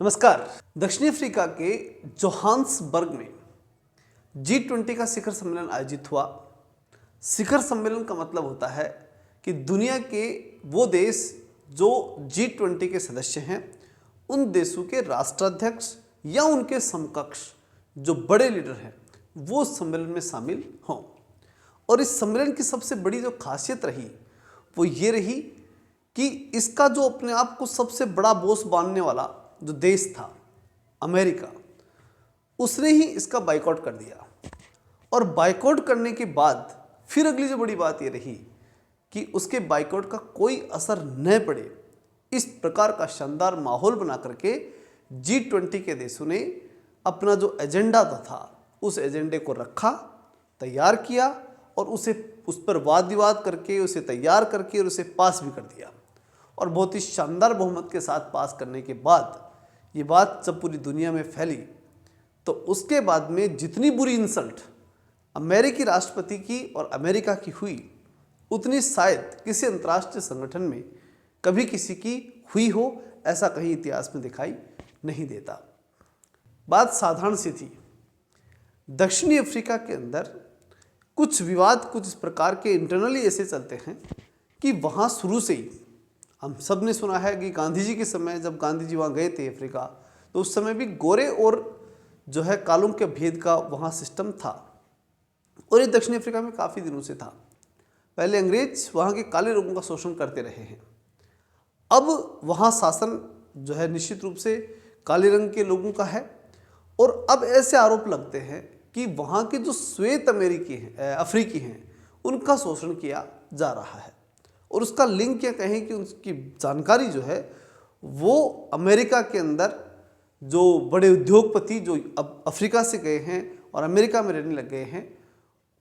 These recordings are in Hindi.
नमस्कार। दक्षिण अफ्रीका के जोहान्सबर्ग में G20 का शिखर सम्मेलन आयोजित हुआ। शिखर सम्मेलन का मतलब होता है कि दुनिया के वो देश जो G20 के सदस्य हैं, उन देशों के राष्ट्राध्यक्ष या उनके समकक्ष जो बड़े लीडर हैं वो सम्मेलन में शामिल हों। और इस सम्मेलन की सबसे बड़ी जो खासियत रही वो ये रही कि इसका जो अपने आप को सबसे बड़ा बॉस मानने वाला जो देश था, अमेरिका, उसने ही इसका बाइकआउट कर दिया। और बाइकआउट करने के बाद फिर अगली जो बड़ी बात ये रही कि उसके बाइकआउट का कोई असर न पड़े, इस प्रकार का शानदार माहौल बना करके G20 के देशों ने अपना जो एजेंडा था उस एजेंडे को रखा, तैयार किया और उस पर वाद विवाद करके उसे तैयार करके और उसे पास भी कर दिया। और बहुत ही शानदार बहुमत के साथ पास करने के बाद ये बात जब पूरी दुनिया में फैली तो उसके बाद में जितनी बुरी इंसल्ट अमेरिकी राष्ट्रपति की और अमेरिका की हुई, उतनी शायद किसी अंतर्राष्ट्रीय संगठन में कभी किसी की हुई हो, ऐसा कहीं इतिहास में दिखाई नहीं देता। बात साधारण सी थी। दक्षिणी अफ्रीका के अंदर कुछ विवाद कुछ इस प्रकार के इंटरनली ऐसे चलते हैं कि वहाँ शुरू से ही हम सब ने सुना है कि गांधी जी के समय जब गांधी जी वहाँ गए थे अफ्रीका, तो उस समय भी गोरे और जो है कालों के भेद का वहाँ सिस्टम था। और ये दक्षिण अफ्रीका में काफ़ी दिनों से था। पहले अंग्रेज वहाँ के काले लोगों का शोषण करते रहे हैं। अब वहाँ शासन जो है निश्चित रूप से काले रंग के लोगों का है। और अब ऐसे आरोप लगते हैं कि वहाँ के जो श्वेत अफ्रीकी हैं उनका शोषण किया जा रहा है। और उसका लिंक क्या कहें कि उसकी जानकारी जो है वो अमेरिका के अंदर जो बड़े उद्योगपति जो अब अफ्रीका से गए हैं और अमेरिका में रहने लग गए हैं,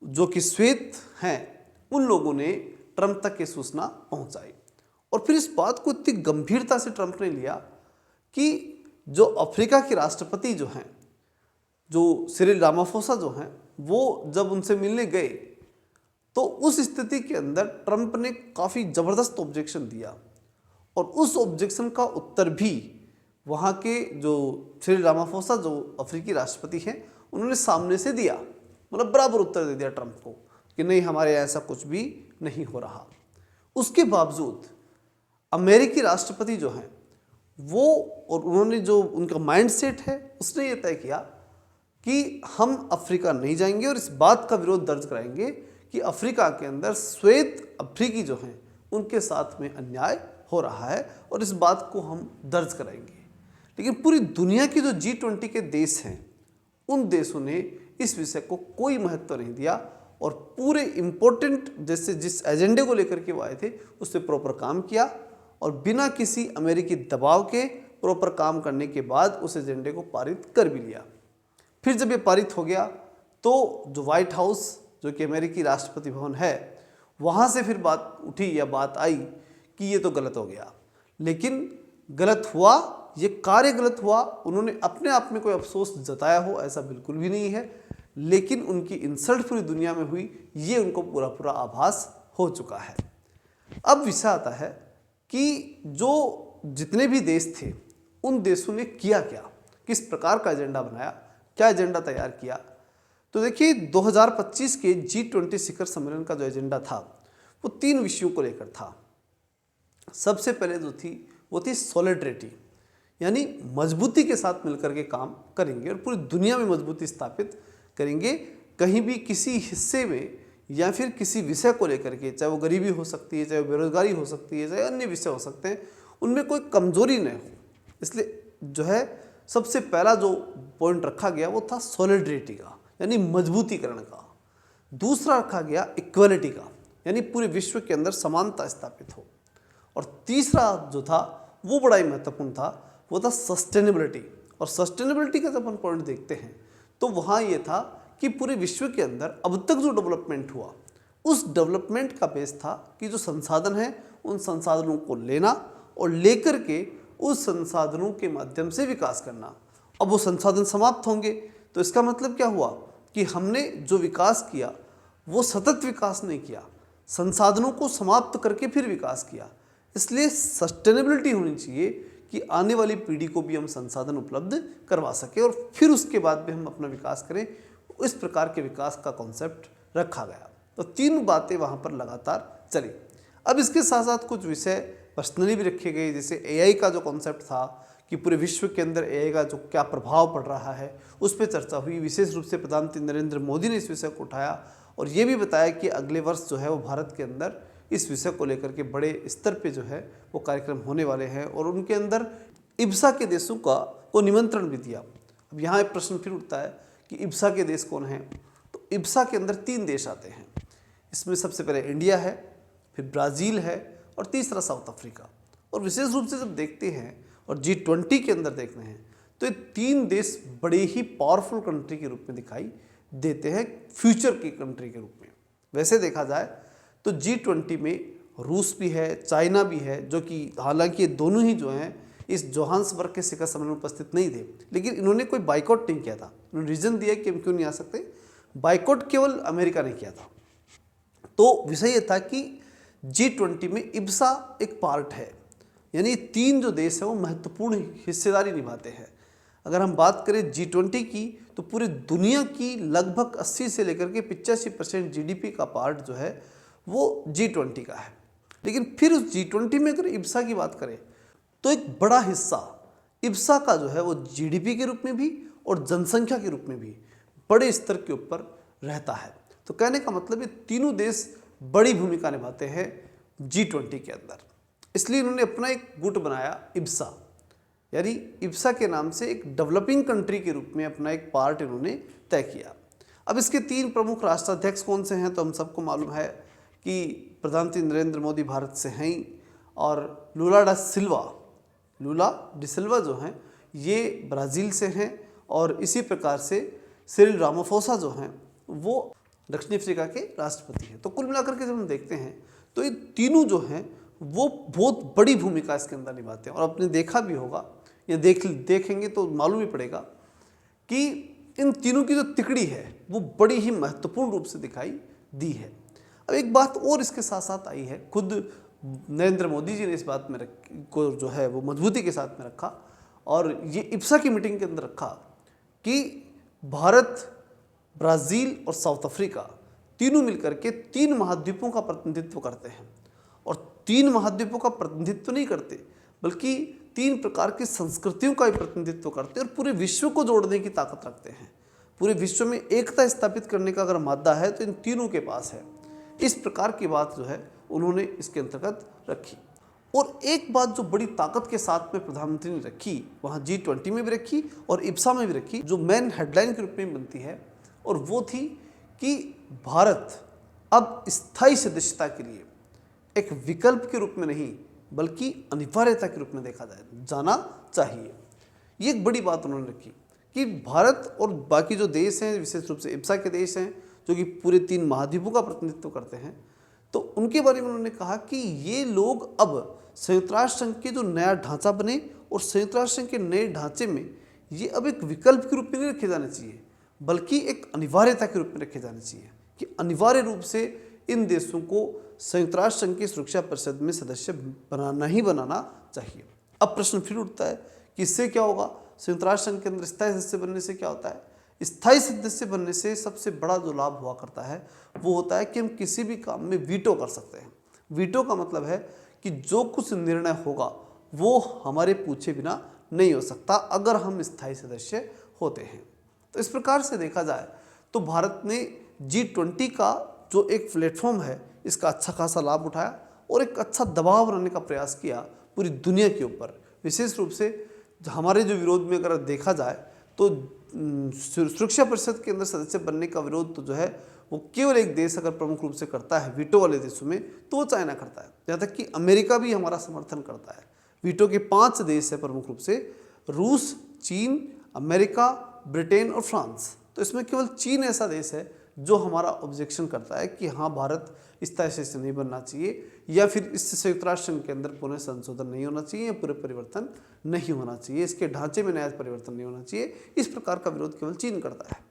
जो कि श्वेत हैं, उन लोगों ने ट्रंप तक ये सूचना पहुंचाई। और फिर इस बात को इतनी गंभीरता से ट्रंप ने लिया कि जो अफ्रीका के राष्ट्रपति जो हैं, जो सिरिल रामाफोसा जो हैं, वो जब उनसे मिलने गए तो उस स्थिति के अंदर ट्रंप ने काफ़ी ज़बरदस्त ऑब्जेक्शन दिया। और उस ऑब्जेक्शन का उत्तर भी वहाँ के जो सिरिल रामाफोसा जो अफ्रीकी राष्ट्रपति हैं उन्होंने सामने से दिया, मतलब बराबर उत्तर दे दिया ट्रंप को कि नहीं, हमारे यहाँ ऐसा कुछ भी नहीं हो रहा। उसके बावजूद अमेरिकी राष्ट्रपति जो हैं वो, और उन्होंने जो उनका माइंडसेट है उसने ये तय किया कि हम अफ्रीका नहीं जाएंगे और इस बात का विरोध दर्ज कराएंगे कि अफ्रीका के अंदर श्वेत अफ्रीकी जो हैं उनके साथ में अन्याय हो रहा है और इस बात को हम दर्ज कराएंगे। लेकिन पूरी दुनिया की जो G20 के देश हैं उन देशों ने इस विषय को कोई महत्व नहीं दिया और पूरे इम्पोर्टेंट जैसे जिस एजेंडे को लेकर के वो आए थे उस पर प्रॉपर काम किया और बिना किसी अमेरिकी दबाव के प्रॉपर काम करने के बाद उस एजेंडे को पारित कर भी लिया। फिर जब ये पारित हो गया तो जो व्हाइट हाउस जो कि अमेरिकी राष्ट्रपति भवन है, वहाँ से फिर बात उठी या बात आई कि ये तो गलत हो गया। लेकिन गलत हुआ, ये कार्य गलत हुआ, उन्होंने अपने आप में कोई अफसोस जताया हो ऐसा बिल्कुल भी नहीं है। लेकिन उनकी इंसल्ट पूरी दुनिया में हुई, ये उनको पूरा पूरा आभास हो चुका है। अब विषय आता है कि जो जितने भी देश थे उन देशों ने किया क्या, किस प्रकार का एजेंडा बनाया, क्या एजेंडा तैयार किया। तो देखिए 2025 के G20 शिखर सम्मेलन का जो एजेंडा था वो 3 विषयों को लेकर था। सबसे पहले जो थी वो थी सॉलिडरिटी, यानी मजबूती के साथ मिलकर के काम करेंगे और पूरी दुनिया में मजबूती स्थापित करेंगे। कहीं भी किसी हिस्से में या फिर किसी विषय को लेकर के, चाहे वो गरीबी हो सकती है, चाहे वो बेरोजगारी हो सकती है, चाहे अन्य विषय हो सकते हैं, उनमें कोई कमजोरी न हो। इसलिए जो है सबसे पहला जो पॉइंट रखा गया वो था सॉलिडरिटी का, यानी मजबूतीकरण का। दूसरा रखा गया इक्वलिटी का, यानी पूरे विश्व के अंदर समानता स्थापित हो। और तीसरा जो था वो बड़ा ही महत्वपूर्ण था, वो था सस्टेनेबिलिटी। और सस्टेनेबिलिटी का जब हम पॉइंट देखते हैं तो वहाँ ये था कि पूरे विश्व के अंदर अब तक जो डेवलपमेंट हुआ उस डेवलपमेंट का बेस था कि जो संसाधन है उन संसाधनों को लेना और लेकर के उस संसाधनों के माध्यम से विकास करना। अब वो संसाधन समाप्त होंगे तो इसका मतलब क्या हुआ कि हमने जो विकास किया वो सतत विकास नहीं किया, संसाधनों को समाप्त करके फिर विकास किया। इसलिए सस्टेनेबिलिटी होनी चाहिए कि आने वाली पीढ़ी को भी हम संसाधन उपलब्ध करवा सकें और फिर उसके बाद भी हम अपना विकास करें। इस प्रकार के विकास का कॉन्सेप्ट रखा गया। तो 3 बातें वहाँ पर लगातार चली। अब इसके साथ साथ कुछ विषय पर्सनली भी रखे गए, जैसे एआई का जो कॉन्सेप्ट था कि पूरे विश्व के अंदर एआई का जो क्या प्रभाव पड़ रहा है उस पर चर्चा हुई। विशेष रूप से प्रधानमंत्री नरेंद्र मोदी ने इस विषय को उठाया और ये भी बताया कि अगले वर्ष जो है वो भारत के अंदर इस विषय को लेकर के बड़े स्तर पे जो है वो कार्यक्रम होने वाले हैं और उनके अंदर इब्सा के देशों को निमंत्रण भी दिया। अब यहाँ एक प्रश्न फिर उठता है कि इब्सा के देश कौन हैं? तो इब्सा के अंदर 3 देश आते हैं। इसमें सबसे पहले इंडिया है, फिर ब्राज़ील है और तीसरा साउथ अफ्रीका। और विशेष रूप से जब देखते हैं और G20 के अंदर देखते हैं तो ये 3 देश बड़े ही पावरफुल कंट्री के रूप में दिखाई देते हैं, फ्यूचर की कंट्री के रूप में। वैसे देखा जाए तो G20 में रूस भी है, चाइना भी है, जो कि हालांकि ये दोनों ही जो हैं इस जोहान्सबर्ग के शिखर सम्मेलन में उपस्थित नहीं थे, लेकिन इन्होंने कोई बाइकआउट नहीं किया था। इन्होंने रीजन दिया कि हम क्यों नहीं आ सकते, बाइकआउट केवल अमेरिका ने किया था। तो विषय ये था कि G20 में इब्सा एक पार्ट है, यानी 3 जो देश हैं वो महत्वपूर्ण हिस्सेदारी निभाते हैं। अगर हम बात करें G20 की तो पूरी दुनिया की लगभग 80 से लेकर के 85% GDP का पार्ट जो है वो G20 का है। लेकिन फिर उस G20 में अगर इब्सा की बात करें तो एक बड़ा हिस्सा इब्सा का जो है वो GDP के रूप में भी और जनसंख्या के रूप में भी बड़े स्तर के ऊपर रहता है। तो कहने का मतलब ये तीनों देश बड़ी भूमिका निभाते हैं G20 के अंदर। इसलिए इन्होंने अपना एक गुट बनाया इब्सा, यानी इब्सा के नाम से एक डेवलपिंग कंट्री के रूप में अपना एक पार्ट इन्होंने तय किया। अब इसके 3 प्रमुख राष्ट्राध्यक्ष कौन से हैं तो हम सबको मालूम है कि प्रधानमंत्री नरेंद्र मोदी भारत से हैं और लूला डी सिल्वा जो हैं ये ब्राज़ील से हैं और इसी प्रकार से सिरिल रामाफोसा जो हैं वो दक्षिण अफ्रीका के राष्ट्रपति हैं। तो कुल मिलाकर के जब हम देखते हैं तो ये तीनों जो हैं वो बहुत बड़ी भूमिका इसके अंदर निभाते हैं। और आपने देखा भी होगा या देखेंगे तो मालूम ही पड़ेगा कि इन तीनों की जो तिकड़ी है वो बड़ी ही महत्वपूर्ण रूप से दिखाई दी है। अब एक बात और इसके साथ साथ आई है, खुद नरेंद्र मोदी जी ने इस बात में को जो है वो मजबूती के साथ में रखा और ये इब्सा की मीटिंग के अंदर रखा कि भारत, ब्राज़ील और साउथ अफ्रीका तीनों मिलकर के 3 महाद्वीपों का प्रतिनिधित्व करते हैं। और 3 महाद्वीपों का प्रतिनिधित्व नहीं करते बल्कि 3 प्रकार की संस्कृतियों का भी प्रतिनिधित्व करते हैं और पूरे विश्व को जोड़ने की ताकत रखते हैं। पूरे विश्व में एकता स्थापित करने का अगर मादा है तो इन तीनों के पास है। इस प्रकार की बात जो है उन्होंने इसके अंतर्गत रखी। और एक बात जो बड़ी ताकत के साथ में प्रधानमंत्री ने रखी, वहाँ G20 में भी रखी और इब्सा में भी रखी, जो मेन हेडलाइन के रूप में बनती है, और वो थी कि भारत अब स्थायी सदस्यता के लिए एक विकल्प के रूप में नहीं बल्कि अनिवार्यता के रूप में देखा जाना चाहिए। ये एक बड़ी बात उन्होंने रखी कि भारत और बाकी जो देश हैं, विशेष रूप से इब्सा के देश हैं जो कि पूरे 3 महाद्वीपों का प्रतिनिधित्व करते हैं, तो उनके बारे में उन्होंने कहा कि ये लोग अब संयुक्त राष्ट्र संघ के जो नया ढांचा बने और संयुक्त राष्ट्र संघ के नए ढांचे में ये अब एक विकल्प के रूप में नहीं रखे जाने चाहिए बल्कि एक अनिवार्यता के रूप में रखे जाने चाहिए कि अनिवार्य रूप से इन देशों को संयुक्त राष्ट्र संघ की सुरक्षा परिषद में सदस्य बनाना चाहिए। अब प्रश्न फिर उठता है कि इससे क्या होगा, संयुक्त राष्ट्र संघ के अंदर स्थायी सदस्य बनने से क्या होता है। स्थायी सदस्य बनने से सबसे बड़ा जो लाभ हुआ करता है वो होता है कि हम किसी भी काम में वीटो कर सकते हैं। वीटो का मतलब है कि जो कुछ निर्णय होगा वो हमारे पूछे बिना नहीं हो सकता अगर हम स्थायी सदस्य होते हैं। तो इस प्रकार से देखा जाए तो भारत ने G20 का जो एक प्लेटफॉर्म है इसका अच्छा खासा लाभ उठाया और एक अच्छा दबाव बनाने का प्रयास किया पूरी दुनिया के ऊपर। विशेष रूप से हमारे जो विरोध में अगर देखा जाए तो सुरक्षा परिषद के अंदर सदस्य बनने का विरोध तो जो है वो केवल एक देश अगर प्रमुख रूप से करता है वीटो वाले देशों में तो वो चाइना करता है। यहाँ तक कि अमेरिका भी हमारा समर्थन करता है। वीटो के 5 देश है प्रमुख रूप से, रूस, चीन, अमेरिका, ब्रिटेन और फ्रांस। तो इसमें केवल चीन ऐसा देश है जो हमारा ऑब्जेक्शन करता है कि हाँ भारत स्थायी सदस्य नहीं बनना चाहिए या फिर इससे संयुक्त राष्ट्र संघ के अंदर पुनः संशोधन नहीं होना चाहिए या पूरे परिवर्तन नहीं होना चाहिए, इसके ढांचे में नया परिवर्तन नहीं होना चाहिए। इस प्रकार का विरोध केवल चीन करता है।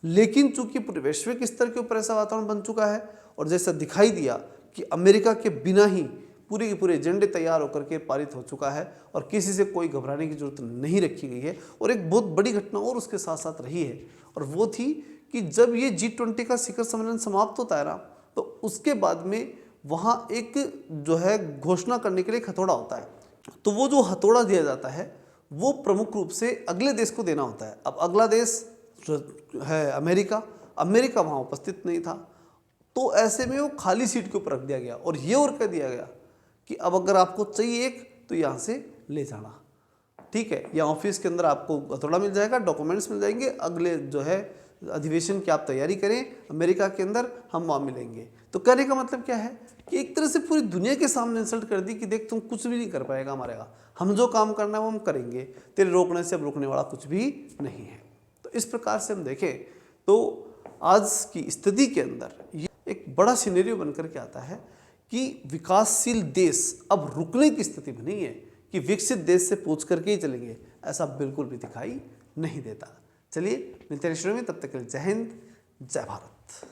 लेकिन चूंकि पूरे वैश्विक स्तर के ऊपर ऐसा वातावरण बन चुका है और जैसा दिखाई दिया कि अमेरिका के बिना ही पूरे के पूरे एजेंडे तैयार होकर के पारित हो चुका है और किसी से कोई घबराने की जरूरत नहीं रखी गई है। और एक बहुत बड़ी घटना और उसके साथ साथ रही है, और वो थी कि जब ये G20 का शिखर सम्मेलन समाप्त होता है ना, तो उसके बाद में वहाँ एक जो है घोषणा करने के लिए एक हथौड़ा होता है। तो वो जो हथौड़ा दिया जाता है वो प्रमुख रूप से अगले देश को देना होता है। अब अगला देश है अमेरिका, अमेरिका वहाँ उपस्थित नहीं था, तो ऐसे में वो खाली सीट के ऊपर रख दिया गया और ये और कह दिया गया कि अब अगर आपको चाहिए एक तो यहाँ से ले जाना, ठीक है, या ऑफिस के अंदर आपको हथौड़ा मिल जाएगा, डॉक्यूमेंट्स मिल जाएंगे, अगले जो है अधिवेशन की आप तैयारी करें अमेरिका के अंदर, हम वहाँ मिलेंगे। तो कहने का मतलब क्या है कि एक तरह से पूरी दुनिया के सामने इंसल्ट कर दी कि देख तुम कुछ भी नहीं कर पाएगा हमारे यहाँ, हम जो काम करना है वो हम करेंगे, तेरे रोकने से अब रोकने वाला कुछ भी नहीं है। तो इस प्रकार से हम देखें तो आज की स्थिति के अंदर ये एक बड़ा सिनेरियो बनकर के आता है कि विकासशील देश अब रुकने की स्थिति में नहीं है कि विकसित देश से पूछ करके ही चलेंगे, ऐसा बिल्कुल भी दिखाई नहीं देता। चलिए मिलते हैं नेक्स्ट वीडियो में, तब तक के लिए जय हिंद, जय भारत।